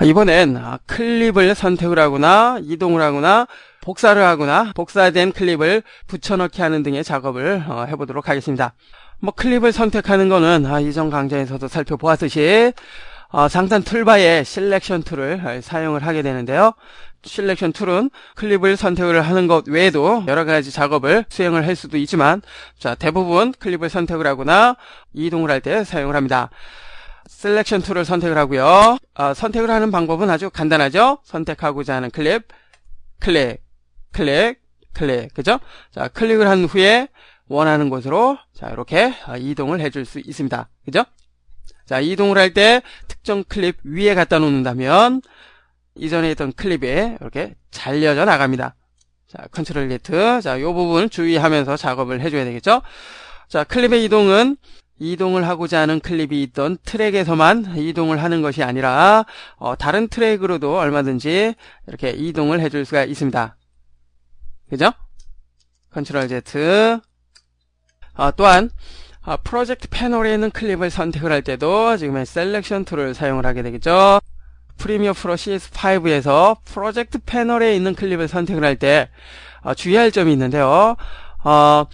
이번엔 클립을 선택을 하거나 이동을 하거나 복사를 하거나 복사된 클립을 붙여넣기 하는 등의 작업을 해보도록 하겠습니다. 클립을 선택하는 거는 이전 강좌에서도 살펴보았듯이 상단 툴바에 셀렉션 툴을 사용을 하게 되는데요. 셀렉션 툴은 클립을 선택을 하는 것 외에도 여러가지 작업을 수행을 할 수도 있지만 대부분 클립을 선택을 하거나 이동을 할 때 사용을 합니다. 셀렉션 툴을 선택을 하고요. 선택을 하는 방법은 아주 간단하죠. 선택하고자 하는 클립, 클릭, 클릭, 클릭, 그죠? 자, 클릭을 한 후에 원하는 곳으로 이렇게 이동을 해줄 수 있습니다. 그죠? 자, 이동을 할 때 특정 클립 위에 갖다 놓는다면 이전에 있던 클립에 이렇게 잘려져 나갑니다. 자, 컨트롤 Z. 자, 요 부분 주의하면서 작업을 해줘야 되겠죠? 자, 클립의 이동은 이동을 하고자 하는 클립이 있던 트랙에서만 이동을 하는 것이 아니라 다른 트랙으로도 얼마든지 이렇게 이동을 해줄 수가 있습니다. 그죠? 컨트롤 Z. 또한 프로젝트 패널에 있는 클립을 선택을 할 때도 지금의 셀렉션 툴을 사용을 하게 되겠죠. 프리미어 프로 CS5에서 프로젝트 패널에 있는 클립을 선택을 할 때 주의할 점이 있는데요.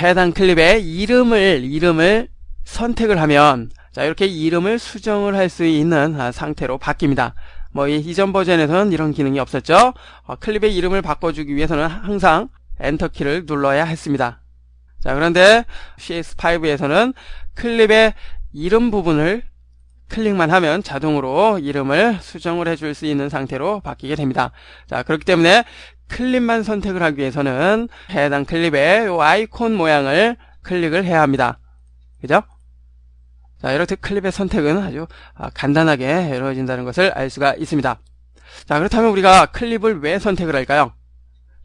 해당 클립의 이름을 선택을 하면 이렇게 이름을 수정을 할 수 있는 상태로 바뀝니다. 이전 버전에서는 이런 기능이 없었죠. 클립의 이름을 바꿔주기 위해서는 항상 엔터키를 눌러야 했습니다. 자, 그런데 CS5에서는 클립의 이름 부분을 클릭만 하면 자동으로 이름을 수정을 해줄 수 있는 상태로 바뀌게 됩니다. 자, 그렇기 때문에 클립만 선택을 하기 위해서는 해당 클립의 요 아이콘 모양을 클릭을 해야 합니다. 그죠? 자, 이렇게 클립의 선택은 아주 간단하게 이루어진다는 것을 알 수가 있습니다. 자, 그렇다면 우리가 클립을 왜 선택을 할까요?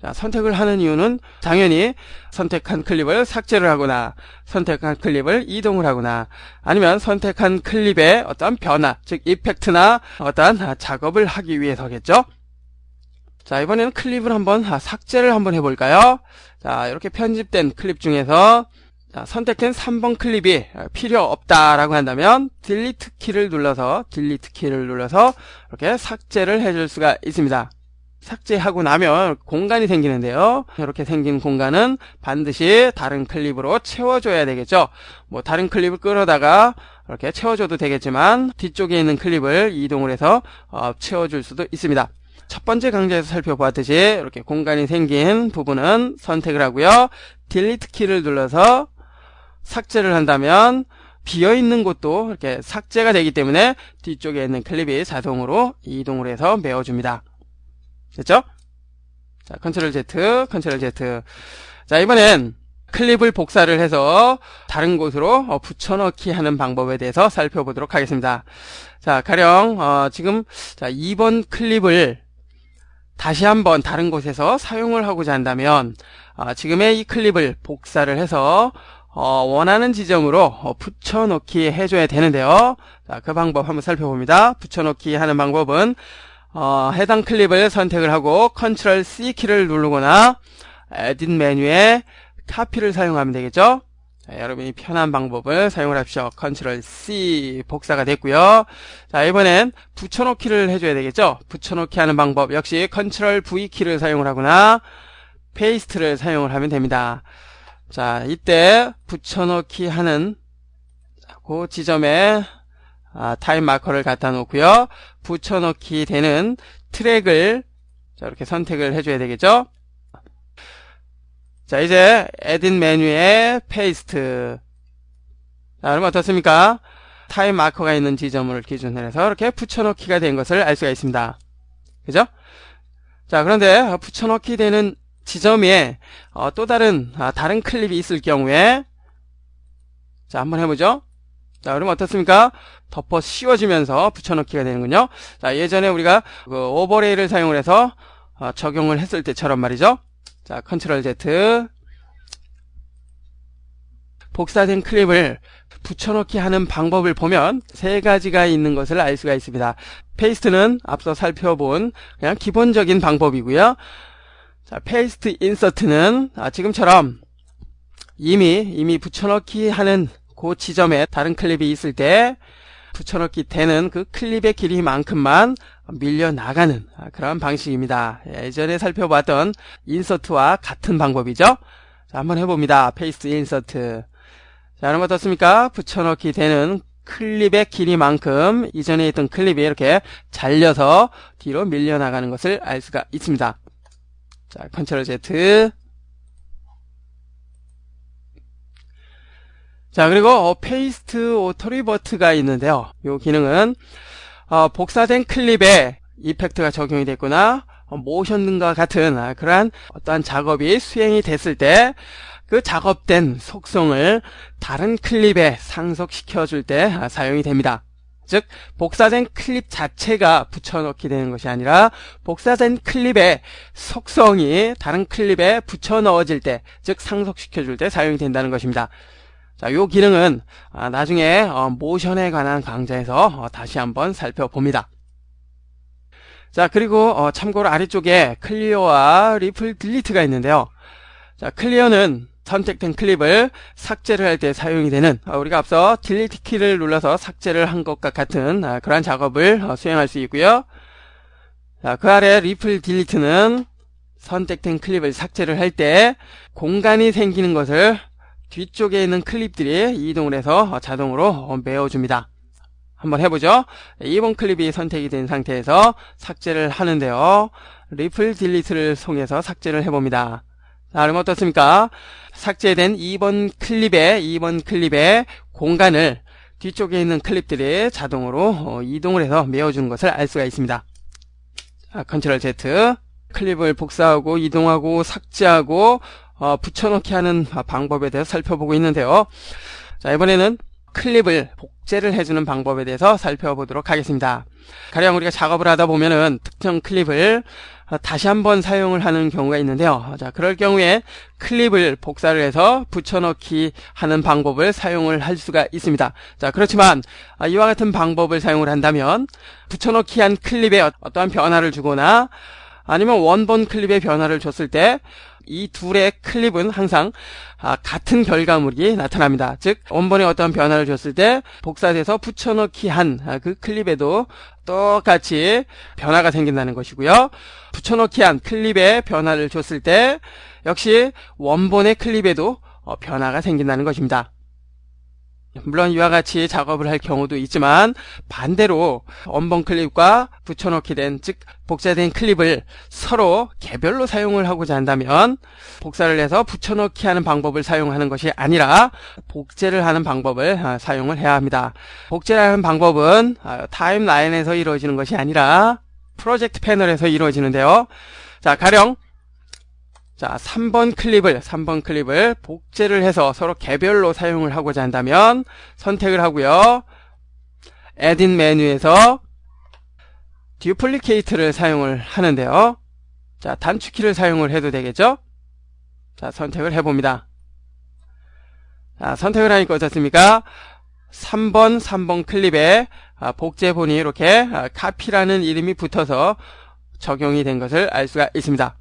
자, 선택을 하는 이유는 당연히 선택한 클립을 삭제를 하거나 선택한 클립을 이동을 하거나 아니면 선택한 클립의 어떤 변화, 즉 이펙트나 어떤 작업을 하기 위해서겠죠. 자, 이번에는 클립을 한번 삭제를 한번 해볼까요? 자, 이렇게 편집된 클립 중에서 선택된 3번 클립이 필요 없다라고 한다면 딜리트 키를 눌러서 이렇게 삭제를 해줄 수가 있습니다. 삭제하고 나면 공간이 생기는데요. 이렇게 생긴 공간은 반드시 다른 클립으로 채워줘야 되겠죠. 다른 클립을 끌어다가 이렇게 채워줘도 되겠지만 뒤쪽에 있는 클립을 이동을 해서 채워줄 수도 있습니다. 첫 번째 강좌에서 살펴보았듯이 이렇게 공간이 생긴 부분은 선택을 하고요. 딜리트 키를 눌러서 삭제를 한다면 비어있는 곳도 이렇게 삭제가 되기 때문에 뒤쪽에 있는 클립이 자동으로 이동을 해서 메워줍니다. 됐죠? 자, 컨트롤 Z, 컨트롤 Z. 자, 이번엔 클립을 복사를 해서 다른 곳으로 붙여넣기 하는 방법에 대해서 살펴보도록 하겠습니다. 자, 가령 지금 2번 클립을 다시 한번 다른 곳에서 사용을 하고자 한다면 지금의 이 클립을 복사를 해서 원하는 지점으로 붙여넣기 해줘야 되는데요. 자, 그 방법 한번 살펴봅니다. 붙여넣기 하는 방법은 해당 클립을 선택을 하고 컨트롤 C 키를 누르거나 에딧 메뉴에 카피를 사용하면 되겠죠. 자, 여러분이 편한 방법을 사용을 하십시오. 컨트롤 C 복사가 됐고요. 자, 이번엔 붙여넣기를 해줘야 되겠죠. 붙여넣기 하는 방법 역시 컨트롤 V 키를 사용을 하거나 페이스트를 사용을 하면 됩니다. 자, 이때 붙여넣기 하는 그 지점에 타임 마커를 갖다 놓고요. 붙여넣기 되는 트랙을 이렇게 선택을 해줘야 되겠죠. 자, 이제 에딧 메뉴에 페이스트. 자, 그러면 어떻습니까? 타임 마커가 있는 지점을 기준으로 해서 이렇게 붙여넣기가 된 것을 알 수가 있습니다. 그죠? 자, 그런데 붙여넣기 되는 지점에 또 다른 클립이 있을 경우에 자, 한번 해보죠. 자, 그러면 어떻습니까? 덮어 씌워지면서 붙여넣기가 되는군요. 자, 예전에 우리가 오버레이를 사용을 해서 적용을 했을 때처럼 말이죠. 자, 컨트롤 Z. 복사된 클립을 붙여넣기 하는 방법을 보면 세 가지가 있는 것을 알 수가 있습니다. 페이스트는 앞서 살펴본 그냥 기본적인 방법이고요. 자, 페이스트 인서트는 지금처럼 이미 붙여넣기 하는 그 지점에 다른 클립이 있을 때 붙여넣기 되는 그 클립의 길이만큼만 밀려나가는 그런 방식입니다. 예전에 살펴봤던 인서트와 같은 방법이죠. 자, 한번 해봅니다. 페이스트 인서트. 자, 그럼 어떻습니까? 붙여넣기 되는 클립의 길이만큼 이전에 있던 클립이 이렇게 잘려서 뒤로 밀려나가는 것을 알 수가 있습니다. 자, 컨트롤 Z. 자, 그리고 페이스트 오토 리버트가 있는데요. 이 기능은 복사된 클립에 이펙트가 적용이 됐거나 모션 등과 같은 그러한 어떠한 작업이 수행이 됐을 때 그 작업된 속성을 다른 클립에 상속시켜 줄 때 사용이 됩니다. 즉 복사된 클립 자체가 붙여넣기 되는 것이 아니라 복사된 클립의 속성이 다른 클립에 붙여 넣어질 때, 즉 상속시켜 줄 때 사용이 된다는 것입니다. 자, 요 기능은 나중에 모션에 관한 강좌에서 다시 한번 살펴봅니다. 자, 그리고 참고로 아래쪽에 클리어와 리플 딜리트가 있는데요. 자, 클리어는 선택된 클립을 삭제를 할 때 사용이 되는, 우리가 앞서 딜리트 키를 눌러서 삭제를 한 것과 같은 그러한 작업을 수행할 수 있고요. 자, 그 아래 리플 딜리트는 선택된 클립을 삭제를 할 때 공간이 생기는 것을 뒤쪽에 있는 클립들이 이동을 해서 자동으로 메워줍니다. 한번 해보죠. 2번 클립이 선택이 된 상태에서 삭제를 하는데요. 리플 딜리트를 통해서 삭제를 해봅니다. 자, 그럼 어떻습니까? 삭제된 2번 클립의 공간을 뒤쪽에 있는 클립들이 자동으로 이동을 해서 메워주는 것을 알 수가 있습니다. 자, 컨트롤 Z. 클립을 복사하고 이동하고 삭제하고 붙여넣기 하는 방법에 대해서 살펴보고 있는데요. 자, 이번에는 클립을 복제를 해주는 방법에 대해서 살펴보도록 하겠습니다. 가령 우리가 작업을 하다 보면은 특정 클립을 다시 한번 사용을 하는 경우가 있는데요. 자, 그럴 경우에 클립을 복사를 해서 붙여넣기 하는 방법을 사용을 할 수가 있습니다. 자, 그렇지만 이와 같은 방법을 사용을 한다면 붙여넣기 한 클립에 어떠한 변화를 주거나 아니면 원본 클립에 변화를 줬을 때 이 둘의 클립은 항상 같은 결과물이 나타납니다. 즉 원본에 어떠한 변화를 줬을 때 복사돼서 붙여넣기 한 그 클립에도 똑같이 변화가 생긴다는 것이고요. 붙여넣기 한 클립에 변화를 줬을 때 역시 원본의 클립에도 변화가 생긴다는 것입니다. 물론 이와 같이 작업을 할 경우도 있지만 반대로 원본 클립과 붙여넣기 된, 즉 복사된 클립을 서로 개별로 사용을 하고자 한다면 복사를 해서 붙여넣기 하는 방법을 사용하는 것이 아니라 복제를 하는 방법을 사용을 해야 합니다. 복제를 하는 방법은 타임라인에서 이루어지는 것이 아니라 프로젝트 패널에서 이루어지는데요. 자, 가령 3번 클립을 복제를 해서 서로 개별로 사용을 하고자 한다면 선택을 하고요. 에딧 메뉴에서 듀플리케이트를 사용을 하는데요. 자, 단축키를 사용을 해도 되겠죠? 자, 선택을 해봅니다. 자, 선택을 하니까 어떻습니까? 3번 클립에 복제본이 이렇게 카피라는 이름이 붙어서 적용이 된 것을 알 수가 있습니다.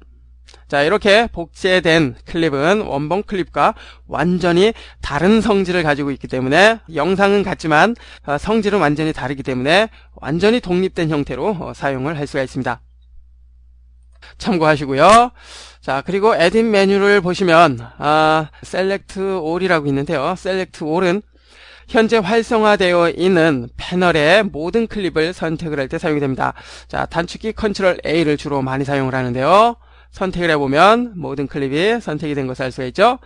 자, 이렇게 복제된 클립은 원본 클립과 완전히 다른 성질을 가지고 있기 때문에 영상은 같지만 성질은 완전히 다르기 때문에 완전히 독립된 형태로 사용을 할 수가 있습니다. 참고하시고요. 자, 그리고 에딧 메뉴를 보시면 Select All이라고 있는데요. Select All은 현재 활성화되어 있는 패널의 모든 클립을 선택을 할 때 사용이 됩니다. 자, 단축키 컨트롤 A를 주로 많이 사용을 하는데요. 선택을 해보면 모든 클립이 선택이 된 것을 알 수가 있죠.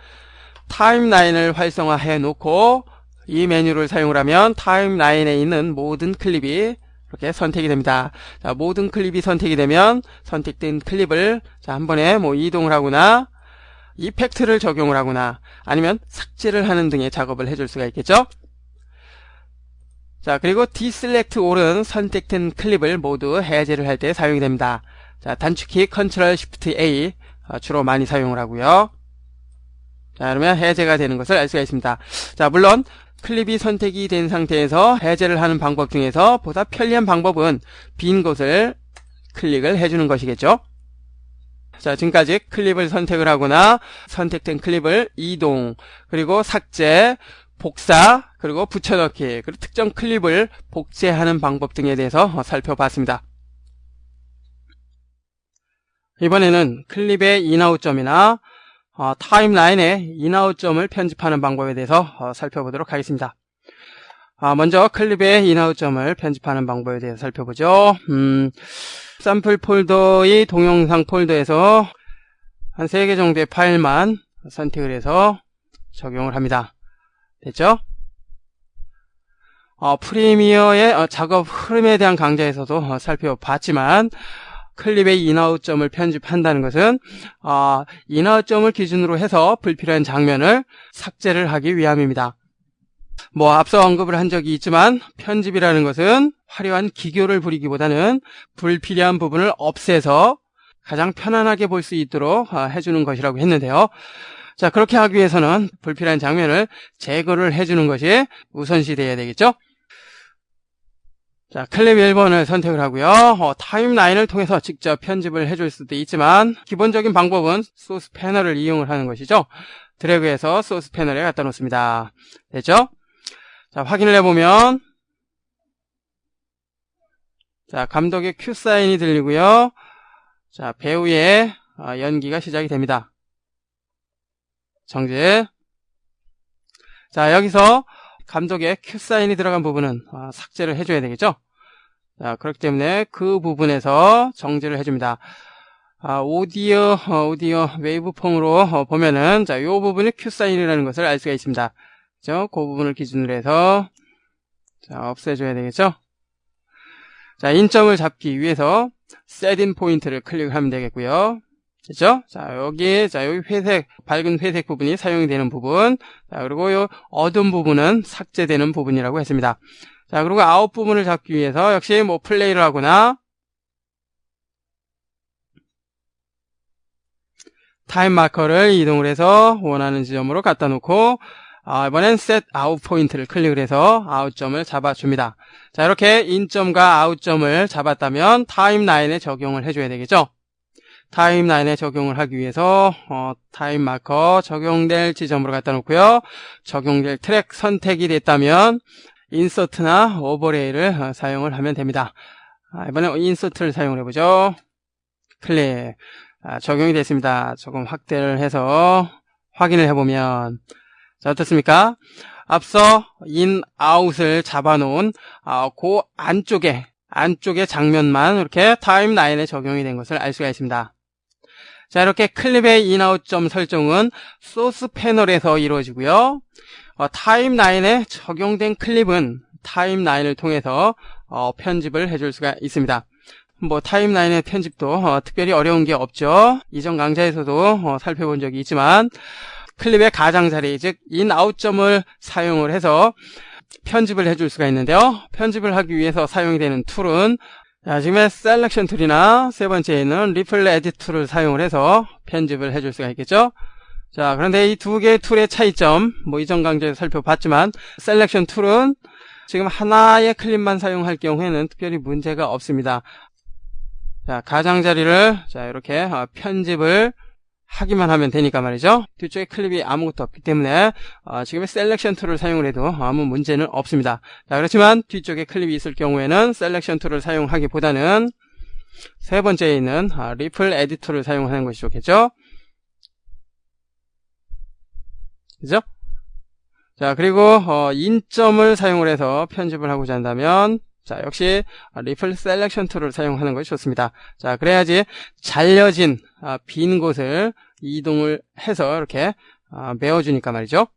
타임라인을 활성화해 놓고 이 메뉴를 사용을 하면 타임라인에 있는 모든 클립이 이렇게 선택이 됩니다. 자, 모든 클립이 선택이 되면 선택된 클립을 한 번에 이동을 하거나 이펙트를 적용을 하거나 아니면 삭제를 하는 등의 작업을 해줄 수가 있겠죠. 자, 그리고 Deselect All은 선택된 클립을 모두 해제를 할 때 사용이 됩니다. 자, 단축키 컨트롤 Shift A 주로 많이 사용을 하고요. 자, 그러면 해제가 되는 것을 알 수가 있습니다. 자, 물론 클립이 선택이 된 상태에서 해제를 하는 방법 중에서 보다 편리한 방법은 빈 곳을 클릭을 해주는 것이겠죠. 자, 지금까지 클립을 선택을 하거나 선택된 클립을 이동, 그리고 삭제, 복사, 그리고 붙여넣기, 그리고 특정 클립을 복제하는 방법 등에 대해서 살펴봤습니다. 이번에는 클립의 인아웃점이나 타임라인의 인아웃점을 편집하는 방법에 대해서 살펴보도록 하겠습니다. 먼저 클립의 인아웃점을 편집하는 방법에 대해서 살펴보죠. 샘플 폴더의 동영상 폴더에서 한 3개 정도의 파일만 선택을 해서 적용을 합니다. 됐죠? 프리미어의 작업 흐름에 대한 강좌에서도 살펴봤지만 클립의 인아웃점을 편집한다는 것은 인아웃점을 기준으로 해서 불필요한 장면을 삭제를 하기 위함입니다. 앞서 언급을 한 적이 있지만 편집이라는 것은 화려한 기교를 부리기보다는 불필요한 부분을 없애서 가장 편안하게 볼 수 있도록 해주는 것이라고 했는데요. 자, 그렇게 하기 위해서는 불필요한 장면을 제거를 해주는 것이 우선시돼야 되겠죠? 자, 클립 1번을 선택을 하고요. 타임라인을 통해서 직접 편집을 해줄 수도 있지만 기본적인 방법은 소스 패널을 이용을 하는 것이죠. 드래그해서 소스 패널에 갖다 놓습니다. 됐죠? 자, 확인을 해보면 자, 감독의 큐 사인이 들리고요. 자, 배우의 연기가 시작이 됩니다. 정지. 자, 여기서 감독의 큐 사인이 들어간 부분은 삭제를 해줘야 되겠죠? 자, 그렇기 때문에 그 부분에서 정지를 해줍니다. 오디오 웨이브 폼으로 보면은 자, 요 부분이 큐 사인이라는 것을 알 수가 있습니다. 그죠? 그 부분을 기준으로 해서 자, 없애줘야 되겠죠? 자, 인점을 잡기 위해서 셋인 포인트를 클릭을 하면 되겠고요. 됐죠? 자, 여기 회색, 밝은 회색 부분이 사용이 되는 부분. 자, 그리고 요 어두운 부분은 삭제되는 부분이라고 했습니다. 자, 그리고 아웃 부분을 잡기 위해서 역시 플레이를 하거나 타임 마커를 이동을 해서 원하는 지점으로 갖다 놓고 이번엔 set out 포인트를 클릭을 해서 아웃점을 잡아줍니다. 자, 이렇게 인점과 아웃점을 잡았다면 타임라인에 적용을 해줘야 되겠죠? 타임라인에 적용을 하기 위해서 타임 마커 적용될 지점으로 갖다 놓고요. 적용될 트랙 선택이 됐다면 인서트나 오버레이를 사용을 하면 됩니다. 이번에 인서트를 사용을 해보죠. 클릭. 적용이 됐습니다. 조금 확대를 해서 확인을 해보면 자, 어떻습니까? 앞서 인, 아웃을 잡아놓은 그 안쪽의 장면만 이렇게 타임라인에 적용이 된 것을 알 수가 있습니다. 자, 이렇게 클립의 인아웃점 설정은 소스 패널에서 이루어지고요. 타임라인에 적용된 클립은 타임라인을 통해서 편집을 해줄 수가 있습니다. 타임라인의 편집도 특별히 어려운 게 없죠. 이전 강좌에서도 살펴본 적이 있지만 클립의 가장자리, 즉 인아웃점을 사용을 해서 편집을 해줄 수가 있는데요. 편집을 하기 위해서 사용이 되는 툴은 자, 지금의 셀렉션 툴이나 세 번째에는 리플 에디트 툴을 사용을 해서 편집을 해줄 수가 있겠죠. 자, 그런데 이 두 개의 툴의 차이점, 이전 강좌에서 살펴봤지만 셀렉션 툴은 지금 하나의 클립만 사용할 경우에는 특별히 문제가 없습니다. 자, 가장자리를 자, 이렇게 편집을 하기만 하면 되니까 말이죠. 뒤쪽에 클립이 아무것도 없기 때문에 지금의 셀렉션 툴을 사용을 해도 아무 문제는 없습니다. 자, 그렇지만 뒤쪽에 클립이 있을 경우에는 셀렉션 툴을 사용하기보다는 세 번째에 있는 리플 에디트 툴을 사용하는 것이 좋겠죠. 그죠? 자, 그리고 인점을 사용을 해서 편집을 하고자 한다면 자, 역시 리플 셀렉션 툴을 사용하는 것이 좋습니다. 자, 그래야지 잘려진 빈 곳을 이동을 해서 이렇게 메워주니까 말이죠.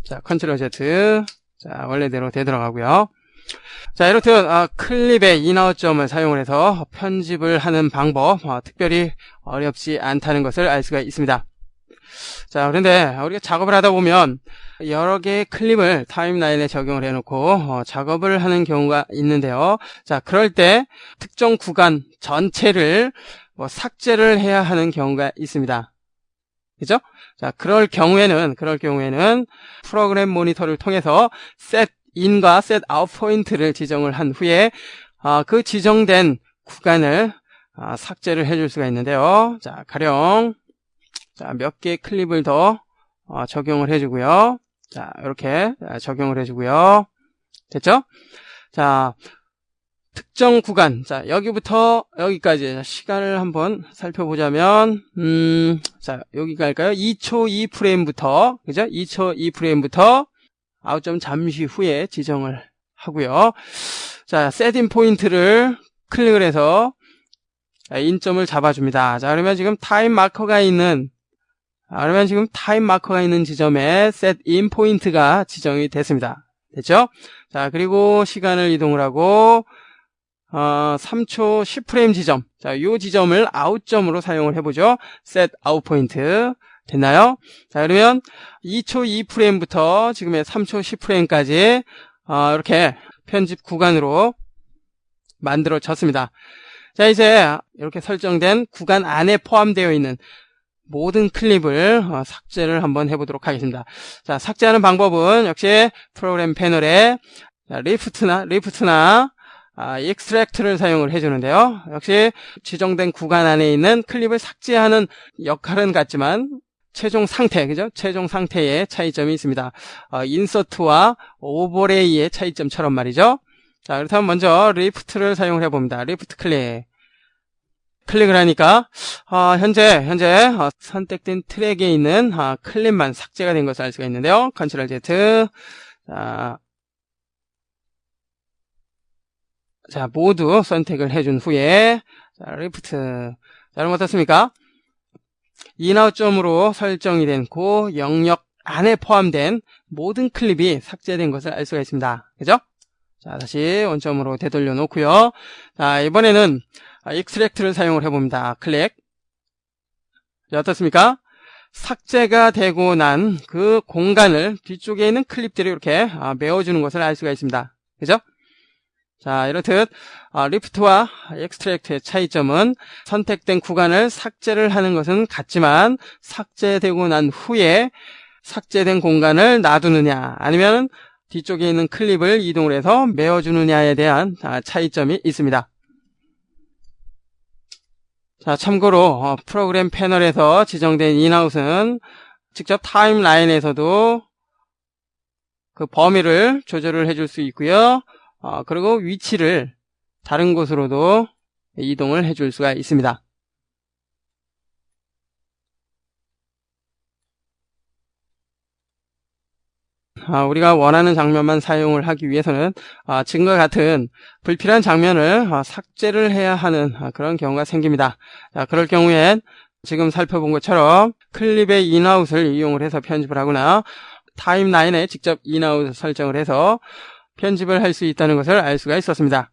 자, 컨트롤 Z. 자, 원래대로 되돌아가고요. 자, 이렇듯 클립의 인아웃점을 사용을 해서 편집을 하는 방법 특별히 어렵지 않다는 것을 알 수가 있습니다. 자, 그런데 우리가 작업을 하다 보면 여러 개의 클립을 타임라인에 적용을 해놓고 작업을 하는 경우가 있는데요. 자, 그럴 때 특정 구간 전체를 삭제를 해야 하는 경우가 있습니다. 그죠? 자, 그럴 경우에는 프로그램 모니터를 통해서 set in과 set out 포인트를 지정을 한 후에 그 지정된 구간을 삭제를 해줄 수가 있는데요. 자, 가령 자, 몇 개의 클립을 더 적용을 해주고요. 자, 이렇게 적용을 해주고요. 됐죠? 자, 특정 구간. 자, 여기부터 여기까지 시간을 한번 살펴보자면, 자, 여기 갈까요? 2초 2프레임부터, 그죠? 2초 2프레임부터 아웃점 잠시 후에 지정을 하고요. 자, 셋인 포인트를 클릭을 해서 인점을 잡아줍니다. 자, 그러면 지금 타임 마커가 있는 지점에 셋인 포인트가 지정이 됐습니다. 됐죠? 자, 그리고 시간을 이동을 하고 3초 10프레임 지점. 자, 요 지점을 아웃점으로 사용을 해보죠. set out 포인트. 됐나요? 자, 그러면 2초 2프레임부터 지금의 3초 10프레임까지 이렇게 편집 구간으로 만들어졌습니다. 자, 이제 이렇게 설정된 구간 안에 포함되어 있는 모든 클립을 삭제를 한번 해보도록 하겠습니다. 자, 삭제하는 방법은 역시 프로그램 패널에 리프트나 익스트랙트를 사용을 해주는데요. 역시 지정된 구간 안에 있는 클립을 삭제하는 역할은 같지만 최종 상태, 그죠? 최종 상태의 차이점이 있습니다. 인서트와 오버레이의 차이점처럼 말이죠. 자, 그렇다면 먼저 리프트를 사용을 해봅니다. 리프트 클릭을 하니까 현재 선택된 트랙에 있는 클립만 삭제가 된 것을 알 수가 있는데요. 컨트롤 Z. 자, 모두 선택을 해준 후에 자, 리프트. 자, 여러분 어떻습니까? 인아웃점으로 설정이 된 그 영역 안에 포함된 모든 클립이 삭제된 것을 알 수가 있습니다. 그죠? 자, 다시 원점으로 되돌려 놓고요. 자, 이번에는 익스트랙트를 사용을 해봅니다. 클릭. 자, 어떻습니까? 삭제가 되고 난 그 공간을 뒤쪽에 있는 클립들이 이렇게 메워주는 것을 알 수가 있습니다. 그죠? 자, 이렇듯 리프트와 익스트랙트의 차이점은 선택된 구간을 삭제를 하는 것은 같지만 삭제되고 난 후에 삭제된 공간을 놔두느냐 아니면 뒤쪽에 있는 클립을 이동을 해서 메워주느냐에 대한 차이점이 있습니다. 자, 참고로 프로그램 패널에서 지정된 인아웃은 직접 타임라인에서도 그 범위를 조절을 해줄 수 있고요. 그리고 위치를 다른 곳으로도 이동을 해줄 수가 있습니다. 우리가 원하는 장면만 사용을 하기 위해서는 지금과 같은 불필요한 장면을 삭제를 해야 하는 그런 경우가 생깁니다. 자, 그럴 경우엔 지금 살펴본 것처럼 클립의 인아웃을 이용을 해서 편집을 하거나 타임라인에 직접 인아웃 설정을 해서 편집을 할 수 있다는 것을 알 수가 있었습니다.